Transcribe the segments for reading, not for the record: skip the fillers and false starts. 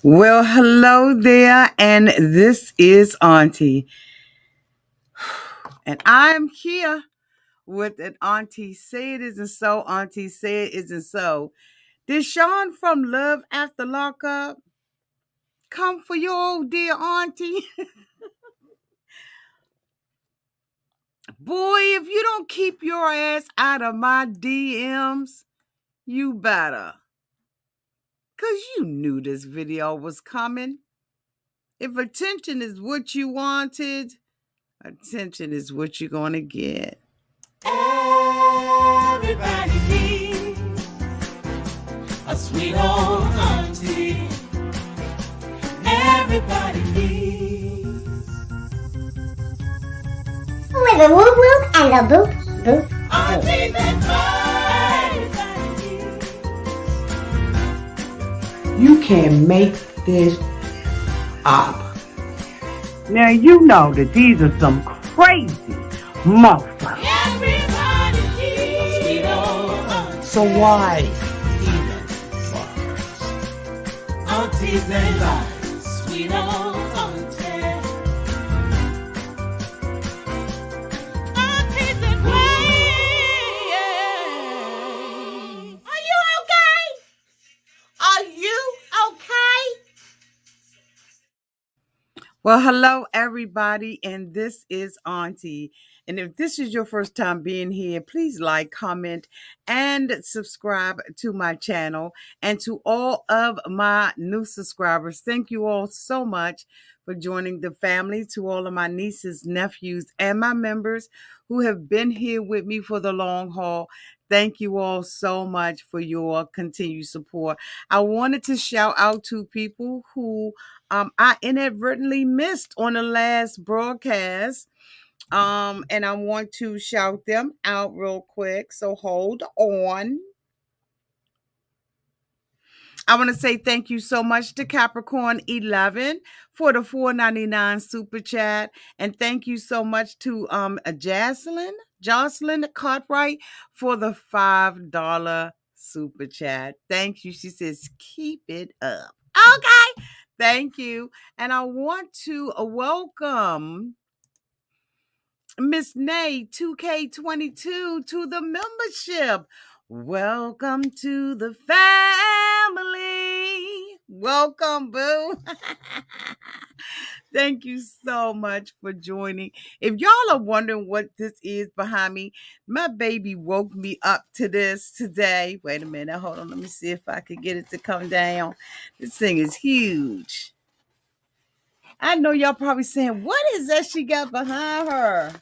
Well, hello there, and this is Auntie. And I'm here with an Auntie. Say it isn't so, Auntie. Say it isn't so. Did Shawn from Love After Lockup come for your old dear Auntie? Boy, if you don't keep your ass out of my DMs, you better. Because you knew this video was coming. If attention is what you wanted, attention is what you're going to get. Everybody needs a sweet old auntie. Everybody needs with a whoop whoop and a boop boop. auntie that everybody needs. You can make this up. Now you know that these are some crazy motherfuckers. Everybody needs a sweet old auntie. So why even bother? Aunties that lie, sweet old auntie. Aunties that wait. Are you okay? Are you okay? Well, hello, everybody, and this is Auntie. And if this is your first time being here, please like, comment, and subscribe to my channel. And to all of my new subscribers, thank you all so much for joining the family. To all of my nieces, nephews, and my members who have been here with me for the long haul, thank you all so much for your continued support. I wanted to shout out to people who I inadvertently missed on the last broadcast. And I want to shout them out real quick. So hold on. I want to say thank you so much to Capricorn 11 for the $4.99 super chat. And thank you so much to Jocelyn Cartwright for the $5 super chat. Thank you. She says, keep it up. Okay. Thank you. And I want to welcome Miss Nay 2K22 to the membership. Welcome to the family. Welcome, boo. Thank you so much for joining. If y'all are wondering what this is behind me, my baby woke me up to this today. Wait a minute. Hold on. Let me see if I can get it to come down. This thing is huge. I know y'all probably saying, what is that she got behind her?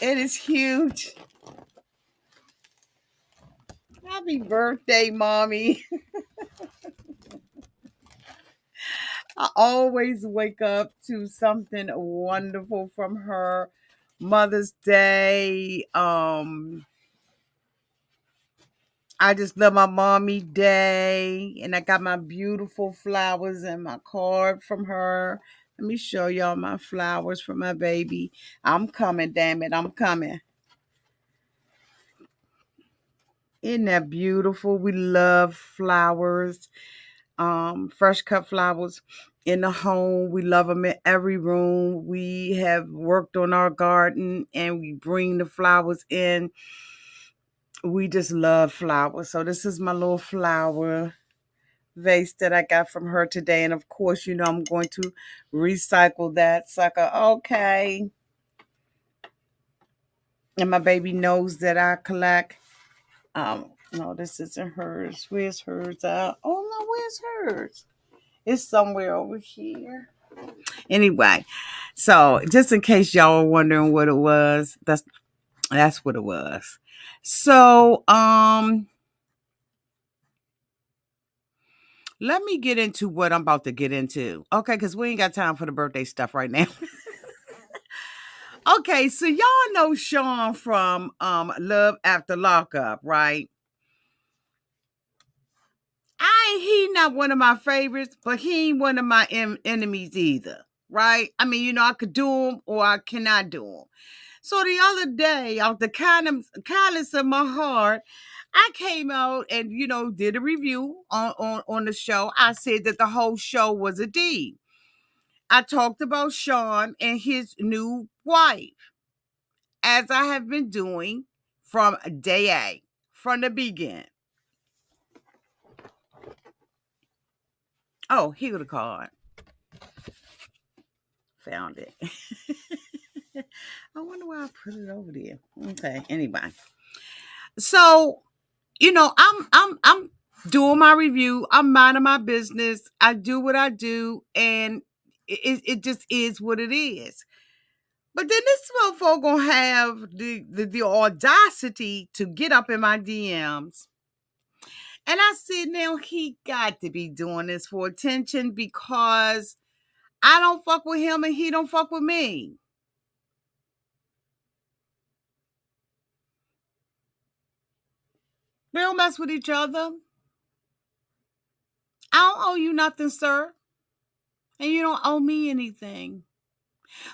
It is huge. Happy birthday, mommy. I always wake up to something wonderful from her. Mother's Day. I just love my mommy day. And I got my beautiful flowers and my card from her. Let me show y'all my flowers from my baby. I'm coming, damn it. I'm coming. Isn't that beautiful? We love flowers. Fresh cut flowers in the home. We love them in every room. We have worked on our garden and we bring the flowers in. We just love flowers. So this is my little flower vase that I got from her today. And of course, you know, I'm going to recycle that sucker. Okay. And my baby knows that I collect. No, this isn't hers. Where's hers out? Oh no, where's hers? It's somewhere over here. Anyway, so just in case y'all were wondering what it was, that's what it was. So let me get into what I'm about to get into. Okay, because we ain't got time for the birthday stuff right now. Okay, so y'all know Shawn from Love After Lockup, right? He not one of my favorites, but he ain't one of my enemies either, right? I mean, you know, I could do him or I cannot do him. So the other day, out the kindness of my heart, I came out and did a review on the show. I said that the whole show was a D. I talked about Shawn and his new wife, as I have been doing from day A, from the beginning. Oh, here the card. Found it. I wonder why I put it over there. Okay, anyway. So, I'm doing my review. I'm minding my business. I do what I do, and it just is what it is. But then this motherfucker gonna have the audacity to get up in my DMs. And I said, now he got to be doing this for attention because I don't fuck with him and he don't fuck with me. We don't mess with each other. I don't owe you nothing, sir. And you don't owe me anything.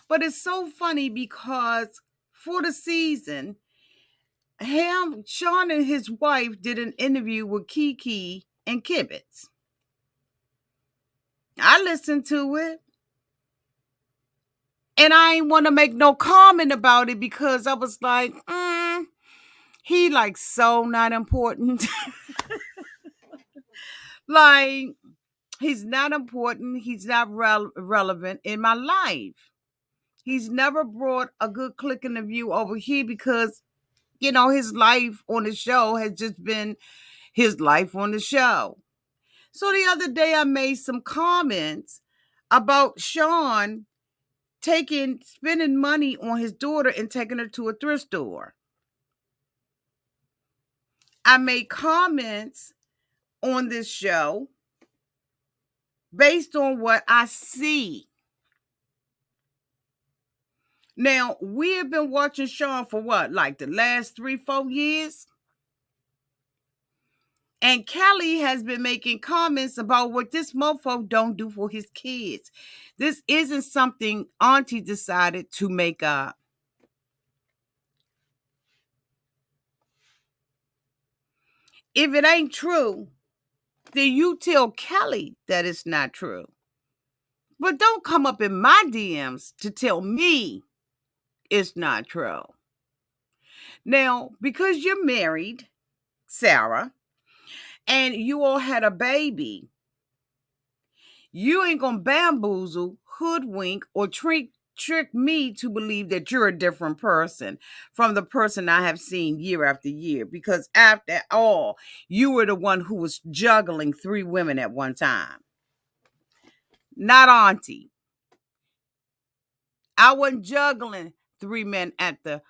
But it's so funny because for the season, Shawn and his wife did an interview with Kiki and Kibbitz. I listened to it. And I ain't want to make no comment about it because I was like, he like so not important. Like, he's not important. He's not relevant in my life. He's never brought a good click in the view over here because, his life on the show has just been his life on the show. So the other day I made some comments about Shawn spending money on his daughter and taking her to a thrift store. I made comments on this show based on what I see. Now, we have been watching Shawn for what, like the last 3-4 years? And Kelly has been making comments about what this mofo don't do for his kids. This isn't something Auntie decided to make up. If it ain't true, then you tell Kelly that it's not true. But don't come up in my DMs to tell me it's not true. Now, because you're married, Sarah, and you all had a baby, you ain't gonna bamboozle, hoodwink, or trick me to believe that you're a different person from the person I have seen year after year. Because after all, you were the one who was juggling 3 women at one time. Not Auntie. I wasn't juggling 3 men at the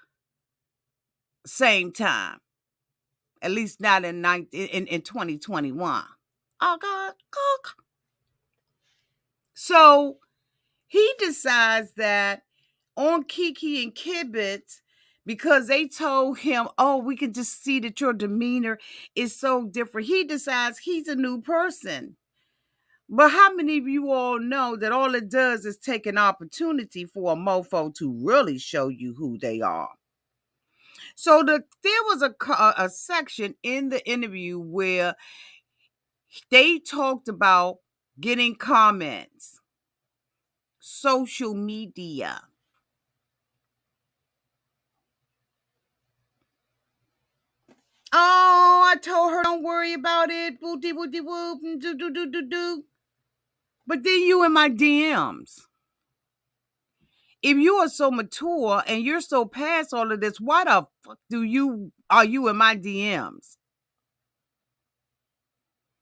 same time. At least not in 2021. Oh God. Oh. So he decides that on Kiki and Kibbitz, because they told him, oh, we can just see that your demeanor is so different. He decides he's a new person. But how many of you all know that all it does is take an opportunity for a mofo to really show you who they are? So there was a section in the interview where they talked about getting comments, social media. Oh, I told her don't worry about it. Booty wooty whoop, do do do do do. But then you in my DMs. If you are so mature and you're so past all of this, why the fuck are you in my DMs?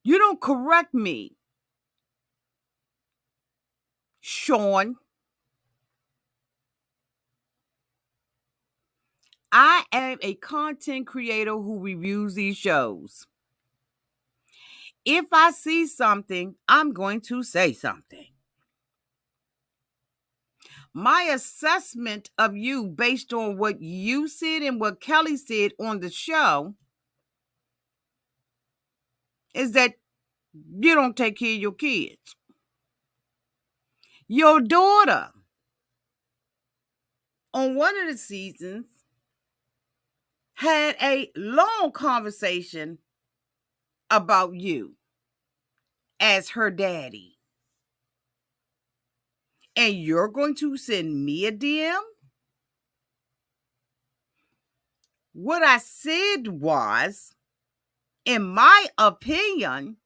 You don't correct me, Shawn. I am a content creator who reviews these shows. If I see something, I'm going to say something. My assessment of you based on what you said and what Kelly said on the show is that you don't take care of your kids. Your daughter, on one of the seasons, had a long conversation about you as her daddy. And you're going to send me a DM? What I said was, in my opinion,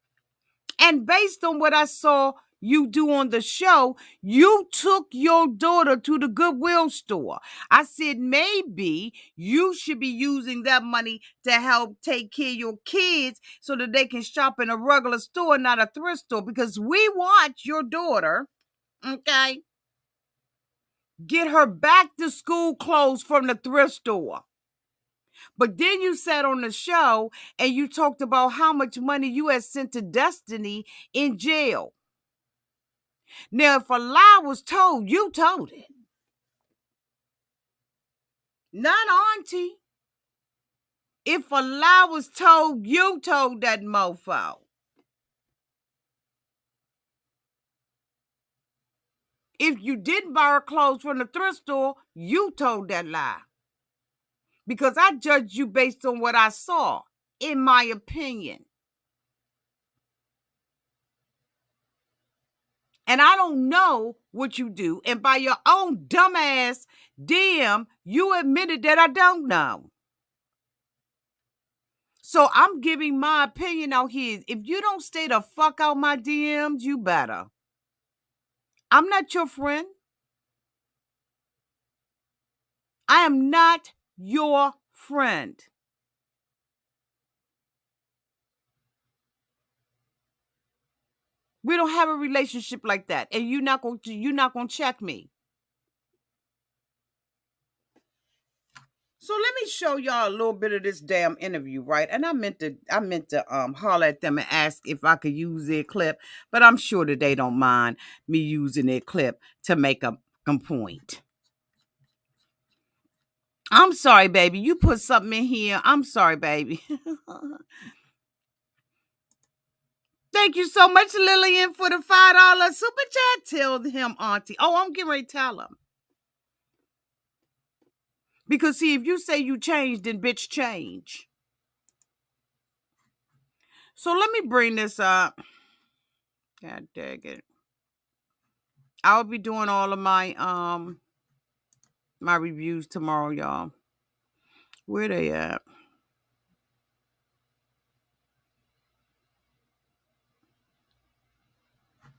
and based on what I saw you do on the show, you took your daughter to the Goodwill store. I said, maybe you should be using that money to help take care of your kids so that they can shop in a regular store, not a thrift store, because we want your daughter, okay, get her back to school clothes from the thrift store. But then you sat on the show and you talked about how much money you had sent to Destiny in jail. Now, if a lie was told, you told it. Not Auntie. If a lie was told, you told that mofo. If you didn't buy her clothes from the thrift store, you told that lie. Because I judged you based on what I saw, in my opinion. And I don't know what you do. And by your own dumbass DM, you admitted that I don't know. So I'm giving my opinion out here. If you don't stay the fuck out my DMs, you better. I'm not your friend. I am not your friend. We don't have a relationship like that, and you're not gonna check me. So let me show y'all a little bit of this damn interview, right? And I meant to holler at them and ask if I could use their clip, but I'm sure that they don't mind me using their clip to make a point. I'm sorry, baby. You put something in here. I'm sorry, baby. Thank you so much, Lillian, for the $5 super chat. Tell him, Auntie. Oh, I'm getting ready to tell him. Because, see, if you say you changed, then bitch change. So let me bring this up. God dang it. I'll be doing all of my my reviews tomorrow, y'all. Where they at?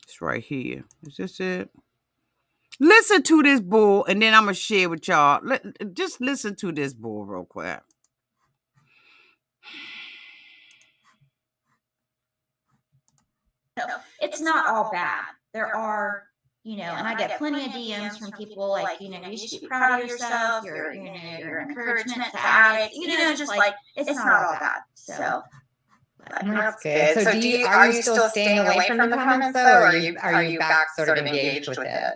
It's right here. Is this it? Listen to this bull, and then I'm going to share with y'all. Just listen to this bull real quick. It's not all bad. There are, and I get plenty of DMs from people like, you should be proud of yourself. Your encouragement to addicts, just like, it's not all bad. So. That's good. So are you still staying away from the comments though, or are you back sort of engaged with it?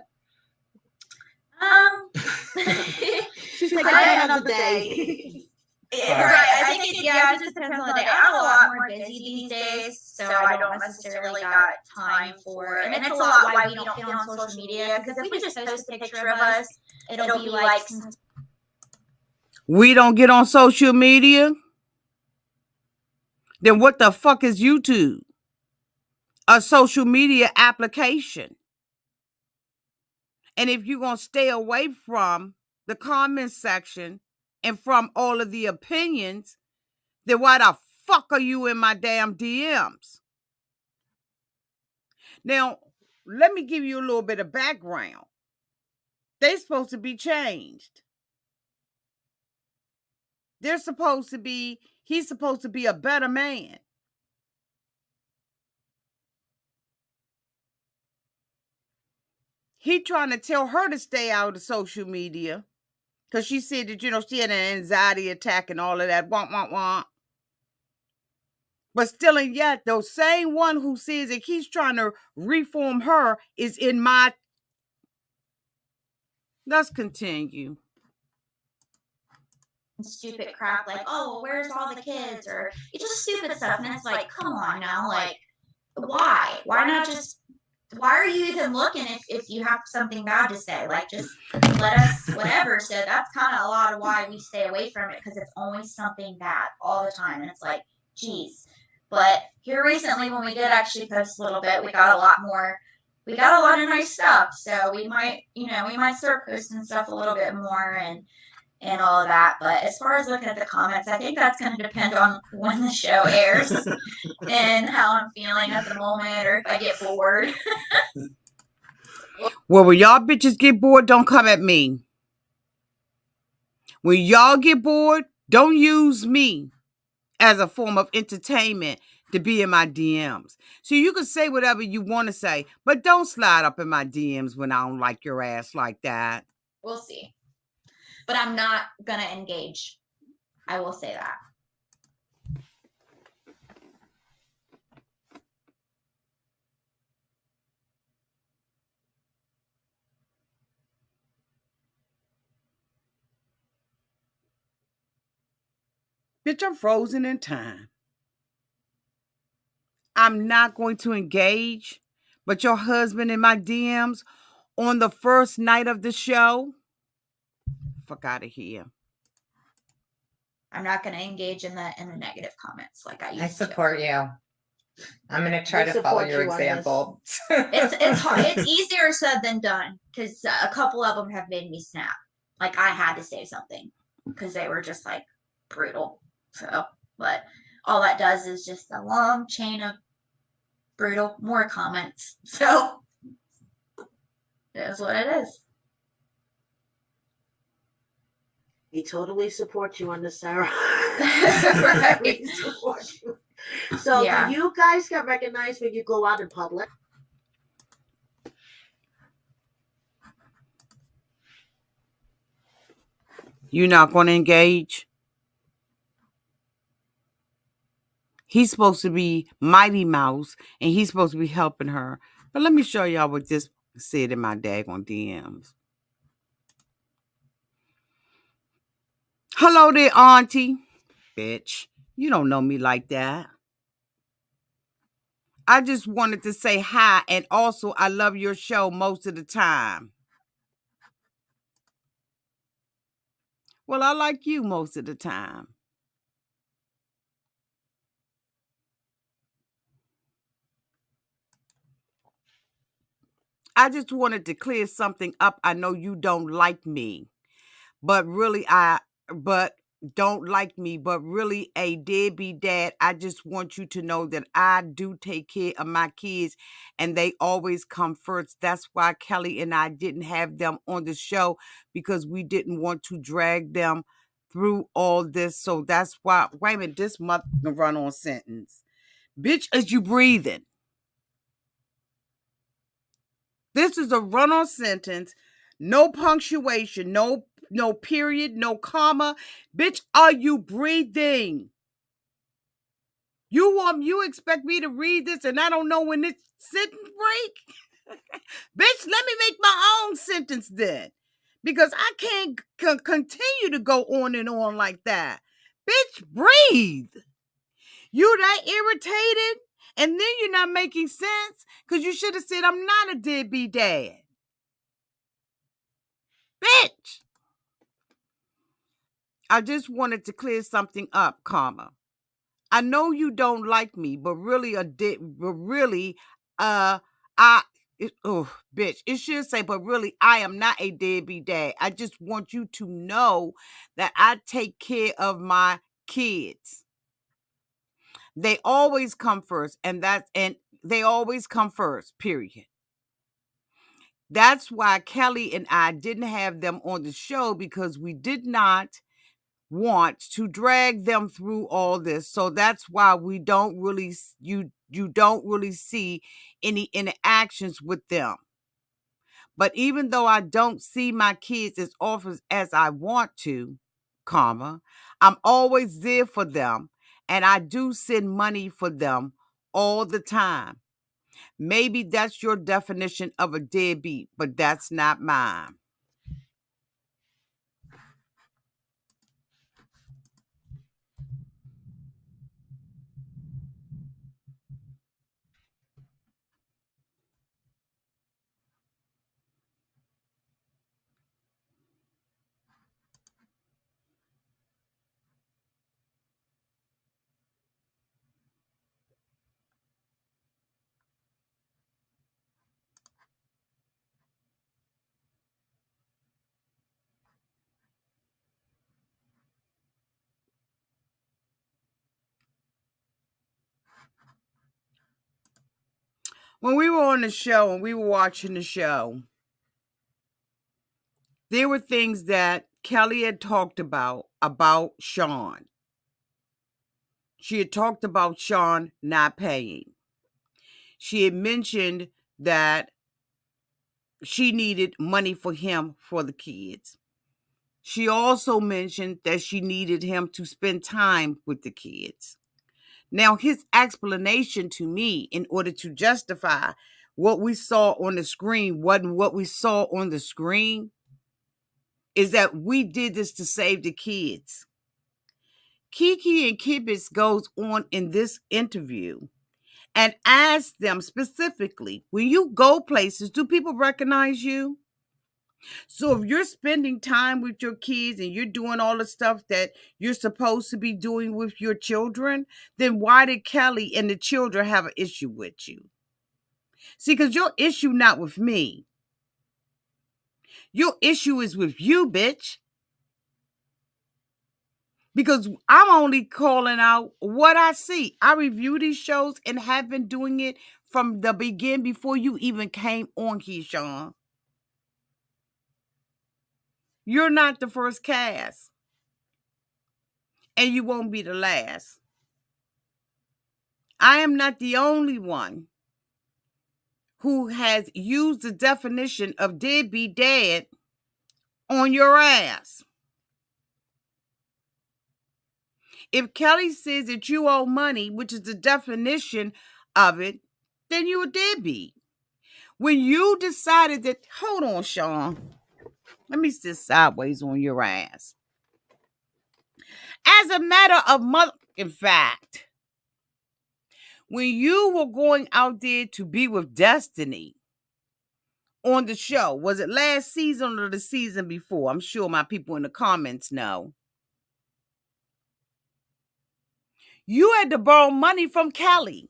She's like, I don't know the day. Right. I think it just depends on the day. I'm a lot more busy these days, so I don't necessarily got time for it. And it's a lot why we don't get on social media, because if we just post a picture of us, it'll be like we don't get on social media? Then what the fuck is YouTube? A social media application. And if you're going to stay away from the comment section and from all of the opinions, then why the fuck are you in my damn DMs? Now, let me give you a little bit of background. They're supposed to be changed. He's supposed to be a better man. He trying to tell her to stay out of social media because she said that, she had an anxiety attack and all of that. Wah, wah, wah. But still and yet, the same one who says that he's trying to reform her is in my... Let's continue. Stupid crap like, oh, where's all the kids? Or it's just stupid stuff. And it's like, come on now. Like, why? Why not just why are you even looking if you have something bad to say? Like, just let us whatever. So that's kind of a lot of why we stay away from it, because it's always something bad all the time, and it's like, geez. But here recently, when we did actually post a little bit, we got a lot more. We got a lot of nice stuff, so we might start posting stuff a little bit more and all of that. But as far as looking at the comments, I think that's going to depend on when the show airs and how I'm feeling at the moment, or if I get bored. Well, when y'all bitches get bored, don't come at me. When y'all get bored, don't use me as a form of entertainment to be in my DMs. So you can say whatever you want to say, but don't slide up in my DMs when I don't like your ass like that. We'll see. But I'm not going to engage. I will say that. Bitch, I'm frozen in time. I'm not going to engage, but your husband in my DMs on the first night of the show, fuck out of here. I'm not going to engage in the negative comments like I used to. I support you. I'm going to try to follow your example. It's hard. It's easier said than done, because a couple of them have made me snap. Like, I had to say something because they were just like brutal. So, but all that does is just a long chain of brutal more comments. So it is what it is. We totally support you on this, Sarah. Right. We support you. So Yeah. do you guys get recognized when you go out in public? You're not going to engage? He's supposed to be Mighty Mouse, and he's supposed to be helping her. But let me show y'all what this said in my daggone DMs. Hello there, Auntie. Bitch, you don't know me like that. I just wanted to say hi, and also I love your show most of the time. Well, I like you most of the time. I just wanted to clear something up. I know you don't like me, but really don't like me, but really a deadbeat dad. I just want you to know that I do take care of my kids and they always come first. That's why Kelly and I didn't have them on the show, because we didn't want to drag them through all this. So that's why, wait a minute, this mother run on sentence. Bitch, is you breathing? This is a run-on sentence, no punctuation, no period, no comma. Bitch, are you breathing? You expect me to read this and I don't know when this sentence break? Bitch, let me make my own sentence then, because I can't continue to go on and on like that. Bitch, breathe. You that irritated? And then you're not making sense, because you should have said, I'm not a deadbeat dad. Bitch. I just wanted to clear something up, comma. I know you don't like me, but really bitch, it should say, but really, I am not a deadbeat dad. I just want you to know that I take care of my kids. They always come first, and they always come first, period. That's why Kelly and I didn't have them on the show, because we did not want to drag them through all this. So that's why we don't really, you don't really see any interactions with them. But even though I don't see my kids as often as I want to, comma, I'm always there for them, and I do send money for them all the time. Maybe that's your definition of a deadbeat, but that's not mine. When we were on the show and we were watching the show, there were things that Kelly had talked about Shawn. She had talked about Shawn not paying. She had mentioned that she needed money for him for the kids. She also mentioned that she needed him to spend time with the kids. Now, his explanation to me, in order to justify what we saw on the screen wasn't what we saw on the screen, is that we did this to save the kids. Kiki and Kibitz goes on in this interview and asks them specifically, when you go places, do people recognize you? So if you're spending time with your kids and you're doing all the stuff that you're supposed to be doing with your children, then why did Kelly and the children have an issue with you? See, because your issue not with me. Your issue is with you, bitch. Because I'm only calling out what I see. I review these shows and have been doing it from the beginning before you even came on here, Shawn. You're not the first cast. And you won't be the last. I am not the only one who has used the definition of deadbeat dad on your ass. If Kelly says that you owe money, which is the definition of it, then you're a deadbeat. When you decided that, hold on, Shawn, let me sit sideways on your ass. As a matter of in fact, when you were going out there to be with Destiny on the show, was it last season or the season before? I'm sure my people in the comments know. You had to borrow money from Kelly.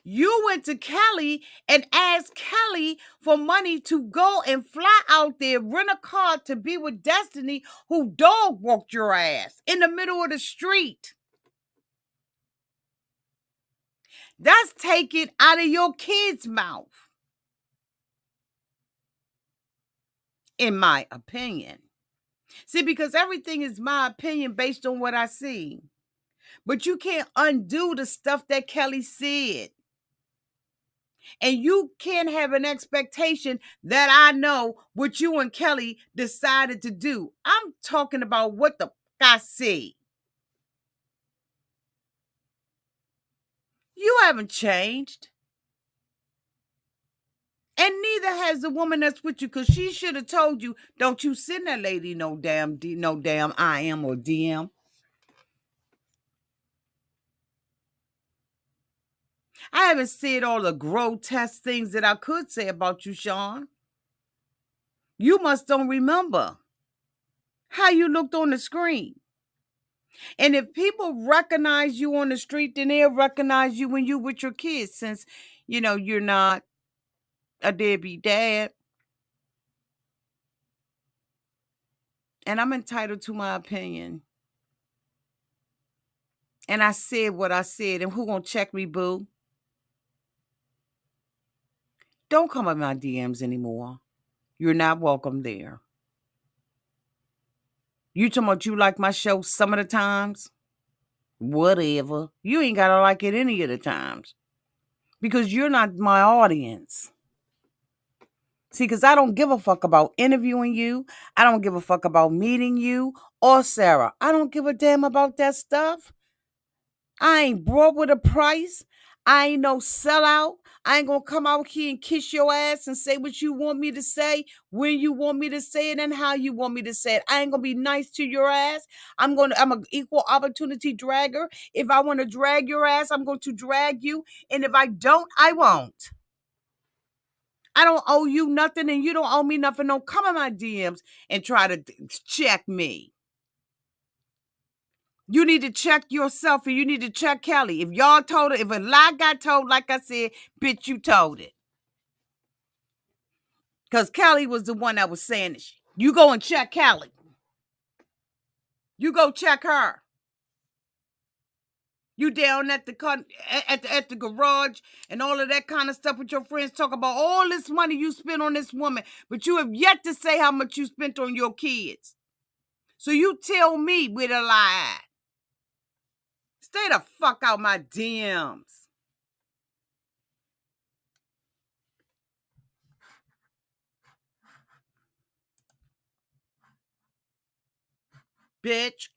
You went to Kelly and asked Kelly for money to go and fly out there, rent a car to be with Destiny, who dog walked your ass in the middle of the street. That's taken out of your kid's mouth, in my opinion. See, because everything is my opinion based on what I see. But you can't undo the stuff that Kelly said. And you can't have an expectation that I know what you and Kelly decided to do. I'm talking about what the I see. You haven't changed. And neither has the woman that's with you, because she should have told you, don't you send that lady no damn IM or DM. I haven't said all the grotesque things that I could say about you, Shawn. You must don't remember how you looked on the screen. And if people recognize you on the street, then they'll recognize you when you're with your kids, since, you're not a deadbeat dad. And I'm entitled to my opinion. And I said what I said. And who gonna check me, boo? Don't come in my DMs anymore. You're not welcome there. You talking about you like my show some of the times? Whatever. You ain't gotta like it any of the times, because you're not my audience. See, because I don't give a fuck about interviewing you. I don't give a fuck about meeting you or Sarah. I don't give a damn about that stuff. I ain't broke with a price. I ain't no sellout. I ain't gonna come out here and kiss your ass and say what you want me to say, when you want me to say it, and how you want me to say it. I ain't gonna be nice to your ass. I'm an equal opportunity dragger. If I want to drag your ass, I'm going to drag you. And if I don't, I won't. I don't owe you nothing, and you don't owe me nothing. Don't come in my DMs and try to check me. You need to check yourself, and you need to check Kelly. If y'all told her, if a lie got told, like I said, bitch, you told it. Because Kelly was the one that was saying it. You go and check Kelly. You go check her. You down at the at the garage and all of that kind of stuff with your friends, talk about all this money you spent on this woman, but you have yet to say how much you spent on your kids. So you tell me where the lie at. Stay the fuck out my DMs. Bitch.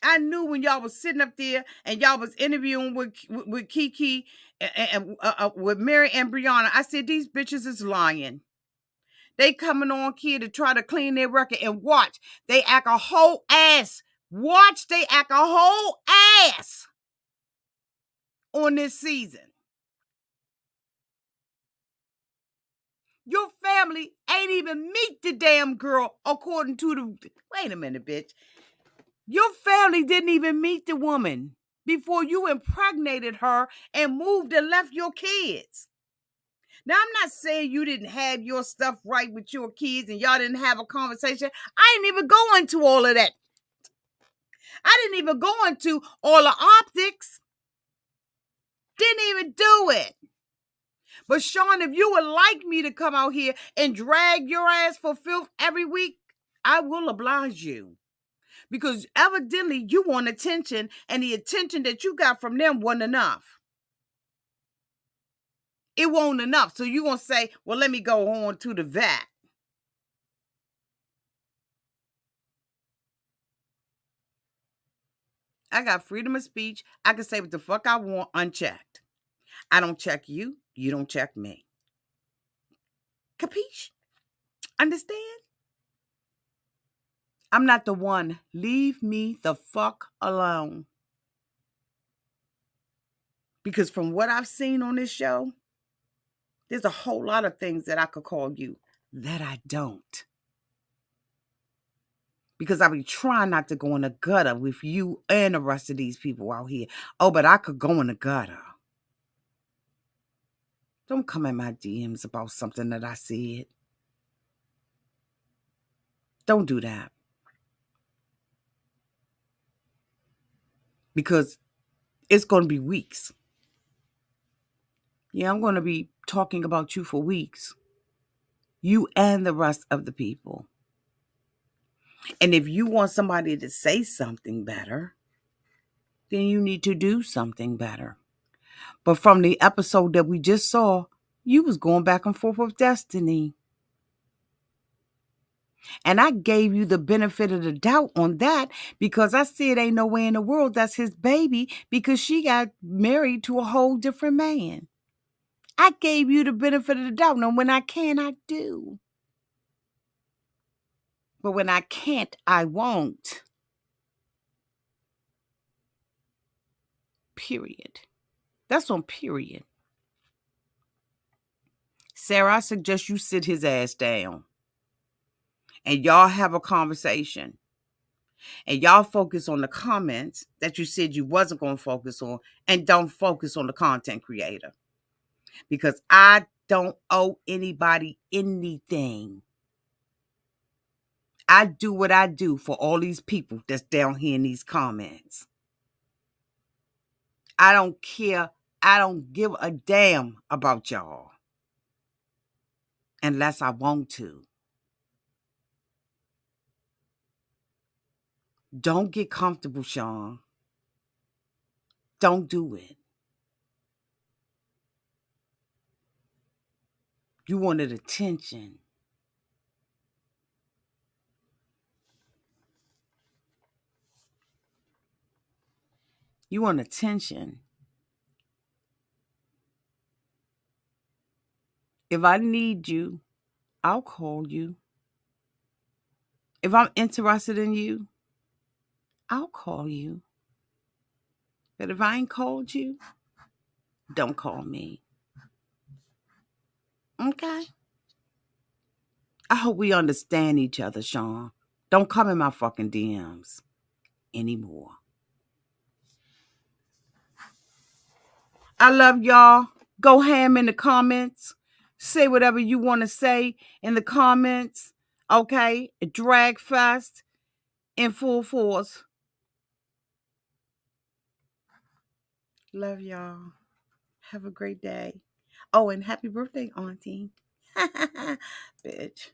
I knew when y'all was sitting up there and y'all was interviewing with Kiki and with Mary and Brianna. I said, these bitches is lying. They coming on here to try to clean their record, and watch. They act a whole ass. Watch, they act a whole ass on this season. Your family ain't even meet the damn girl according to the... Wait a minute, bitch. Your family didn't even meet the woman before you impregnated her and moved and left your kids. Now, I'm not saying you didn't have your stuff right with your kids and y'all didn't have a conversation. I didn't even go into all of that. I didn't even go into all the optics. Didn't even do it. But Shawn, if you would like me to come out here and drag your ass for filth every week, I will oblige you. Because evidently you want attention, and the attention that you got from them wasn't enough. It wasn't enough. So you're going to say, well, let me go on to the vet. I got freedom of speech. I can say what the fuck I want unchecked. I don't check you. You don't check me. Capiche? Understand? I'm not the one. Leave me the fuck alone. Because from what I've seen on this show, there's a whole lot of things that I could call you that I don't. Because I be trying not to go in the gutter with you and the rest of these people out here. Oh, but I could go in the gutter. Don't come in my DMs about something that I said. Don't do that. Because it's going to be weeks. Yeah, I'm going to be talking about you for weeks. You and the rest of the people. And if you want somebody to say something better, then you need to do something better. But from the episode that we just saw, you was going back and forth with Destiny. And I gave you the benefit of the doubt on that because I said ain't no way in the world that's his baby because she got married to a whole different man. I gave you the benefit of the doubt. Now, when I can, I do. But when I can't, I won't. Period. That's on period. Sarah, I suggest you sit his ass down. And y'all have a conversation. And y'all focus on the comments that you said you wasn't going to focus on. And don't focus on the content creator. Because I don't owe anybody anything. I do what I do for all these people that's down here in these comments. I don't care. I don't give a damn about y'all. Unless I want to. Don't get comfortable, Shawn. Don't do it. You wanted attention. You want attention. If I need you, I'll call you. If I'm interested in you, I'll call you. But if I ain't called you, don't call me. Okay? I hope we understand each other, Shawn. Don't come in my fucking DMs anymore. I love y'all. Go ham in the comments. Say whatever you want to say in the comments. Okay? Drag fest. in full force. Love y'all. Have a great day. Oh, and happy birthday, Auntie. Bitch.